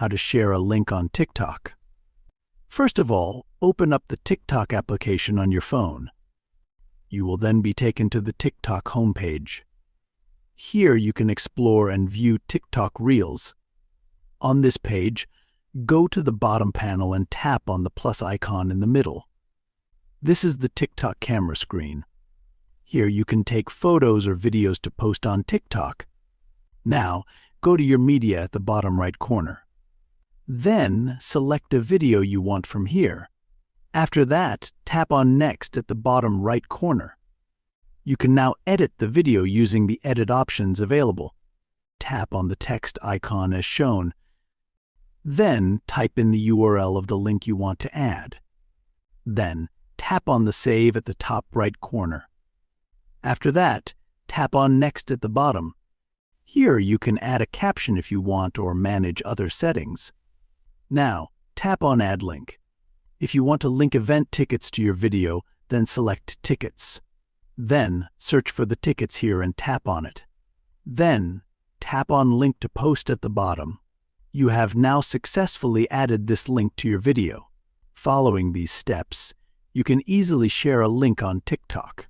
how to share a link on TikTok. First of all, open up the TikTok application on your phone. You will then be taken to the TikTok homepage. Here you can explore and view TikTok Reels. On this page, go to the bottom panel and tap on the plus icon in the middle. This is the TikTok camera screen. Here you can take photos or videos to post on TikTok. Now, go to your media at the bottom right corner. Then, select a video you want from here. After that, tap on Next at the bottom right corner. You can now edit the video using the edit options available. Tap on the text icon as shown. Then, type in the URL of the link you want to add. Then, tap on the Save at the top right corner. After that, tap on Next at the bottom. Here you can add a caption if you want or manage other settings. Now, tap on Add Link. If you want to link event tickets to your video, then select Tickets. Then, search for the tickets here and tap on it. Then, tap on Link to Post at the bottom. You have now successfully added this link to your video. Following these steps, you can easily share a link on TikTok.